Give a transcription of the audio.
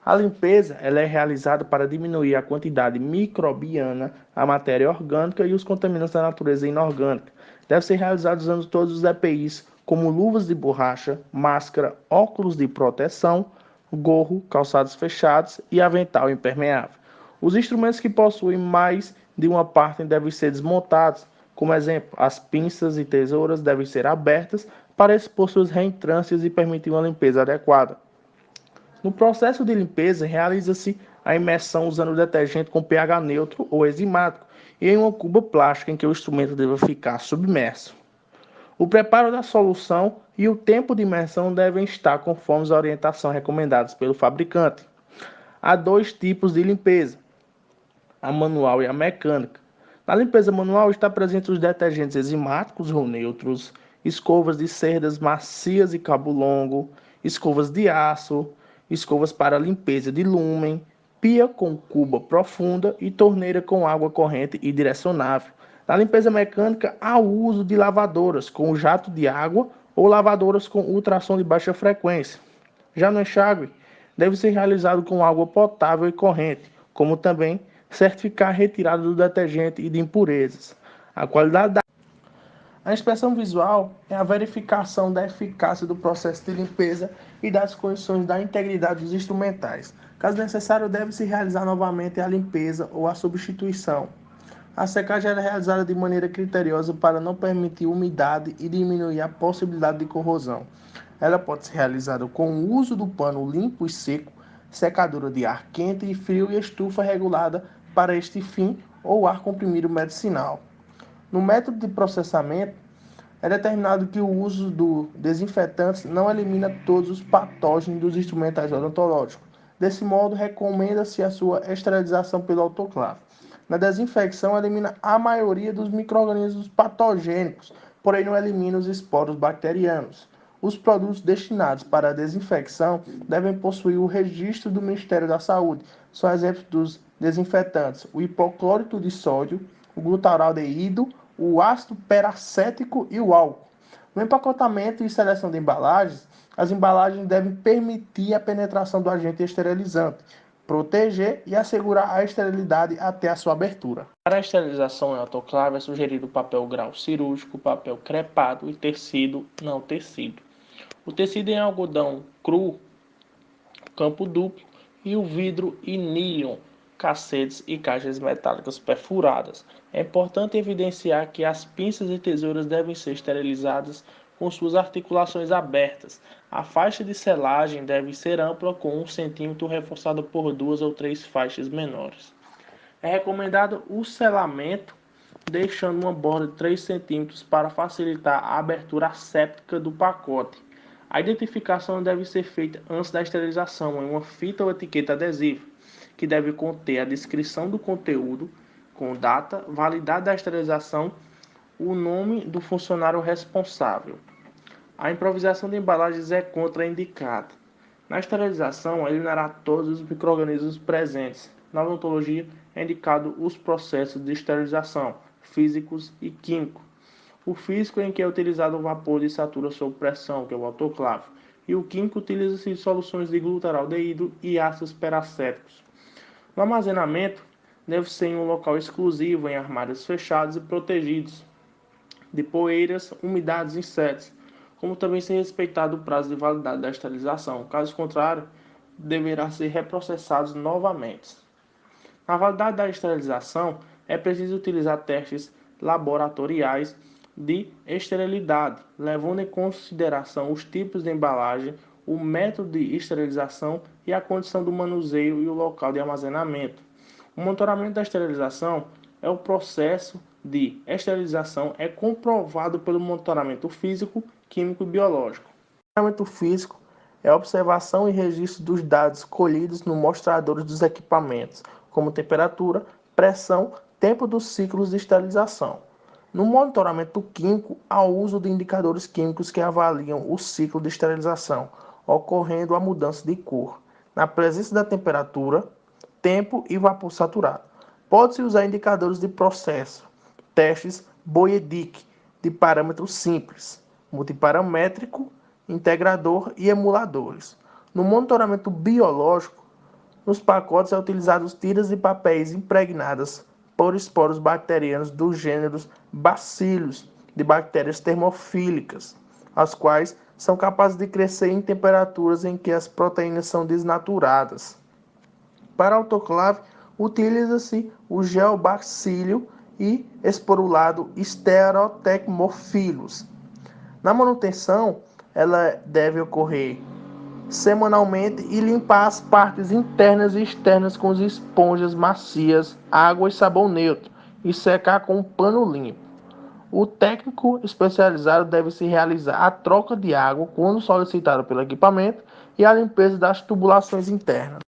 A limpeza ela é realizada para diminuir a quantidade microbiana, a matéria orgânica e os contaminantes da natureza inorgânica. Deve ser realizada usando todos os EPIs, como luvas de borracha, máscara, óculos de proteção, gorro, calçados fechados e avental impermeável. Os instrumentos que possuem mais de uma parte devem ser desmontados. Como exemplo, as pinças e tesouras devem ser abertas para expor suas reentrâncias e permitir uma limpeza adequada. No processo de limpeza, realiza-se a imersão usando detergente com pH neutro ou enzimático e em uma cuba plástica em que o instrumento deva ficar submerso. O preparo da solução e o tempo de imersão devem estar conforme as orientações recomendadas pelo fabricante. Há dois tipos de limpeza, a manual e a mecânica. Na limpeza manual está presente os detergentes enzimáticos ou neutros, escovas de cerdas macias e cabo longo, escovas de aço, escovas para limpeza de lúmen, pia com cuba profunda e torneira com água corrente e direcionável. Na limpeza mecânica, há o uso de lavadoras com jato de água ou lavadoras com ultrassom de baixa frequência. Já no enxágue, deve ser realizado com água potável e corrente, como também certificar a retirada do detergente e de impurezas. A qualidade da A inspeção visual é a verificação da eficácia do processo de limpeza e das condições da integridade dos instrumentais. Caso necessário, deve-se realizar novamente a limpeza ou a substituição. A secagem é realizada de maneira criteriosa para não permitir umidade e diminuir a possibilidade de corrosão. Ela pode ser realizada com o uso do pano limpo e seco, secadora de ar quente e frio e estufa regulada para este fim ou ar comprimido medicinal. No método de processamento, é determinado que o uso do desinfetante não elimina todos os patógenos dos instrumentais odontológicos. Desse modo, recomenda-se a sua esterilização pelo autoclave. Na desinfecção, elimina a maioria dos micro-organismos patogênicos, porém não elimina os esporos bacterianos. Os produtos destinados para a desinfecção devem possuir o registro do Ministério da Saúde. São exemplos dos desinfetantes: o hipoclorito de sódio, o glutaraldeído, o ácido peracético e o álcool. No empacotamento e seleção de embalagens, as embalagens devem permitir a penetração do agente esterilizante, proteger e assegurar a esterilidade até a sua abertura. Para a esterilização em autoclave é sugerido papel grau cirúrgico, papel crepado e tecido não tecido. O tecido em algodão cru, campo duplo e o vidro e nylon, cassetes e caixas metálicas perfuradas. É importante evidenciar que as pinças e tesouras devem ser esterilizadas com suas articulações abertas. A faixa de selagem deve ser ampla com 1 cm reforçada por 2 ou 3 faixas menores. É recomendado o selamento deixando uma borda de 3 cm para facilitar a abertura asséptica do pacote. A identificação deve ser feita antes da esterilização em uma fita ou etiqueta adesiva, que deve conter a descrição do conteúdo, com data, validade da esterilização, o nome do funcionário responsável. A improvisação de embalagens é contraindicada. Na esterilização, eliminará todos os micro-organismos presentes. Na odontologia, é indicado os processos de esterilização, físicos e químicos. O físico é em que é utilizado o vapor de satura sob pressão, que é o autoclave, e o químico utiliza-se soluções de glutaraldeído e ácidos peracéticos. No armazenamento, deve ser em um local exclusivo, em armários fechados e protegidos de poeiras, umidades e insetos, como também ser respeitado o prazo de validade da esterilização. Caso contrário, deverá ser reprocessado novamente. Na validade da esterilização, é preciso utilizar testes laboratoriais de esterilidade, levando em consideração os tipos de embalagem, o método de esterilização e a condição do manuseio e o local de armazenamento. O monitoramento da esterilização é o processo de esterilização é comprovado pelo monitoramento físico, químico e biológico. O monitoramento físico é a observação e registro dos dados colhidos no mostradores dos equipamentos, como temperatura, pressão, tempo dos ciclos de esterilização. No monitoramento químico, há o uso de indicadores químicos que avaliam o ciclo de esterilização, ocorrendo a mudança de cor, na presença da temperatura, tempo e vapor saturado. Pode-se usar indicadores de processo, testes Boyedick, de parâmetros simples, multiparamétrico, integrador e emuladores. No monitoramento biológico, Nos pacotes é utilizados tiras de papéis impregnadas por esporos bacterianos dos gêneros Bacillus, de bactérias termofílicas, as quais são capazes de crescer em temperaturas em que as proteínas são desnaturadas. Para a autoclave, utiliza-se o geobacílio e esporulado Sterotecmophilus. Na manutenção, ela deve ocorrer semanalmente e limpar as partes internas e externas com esponjas macias, água e sabão neutro e secar com um pano limpo. O técnico especializado deve se realizar a troca de água quando solicitado pelo equipamento e a limpeza das tubulações internas.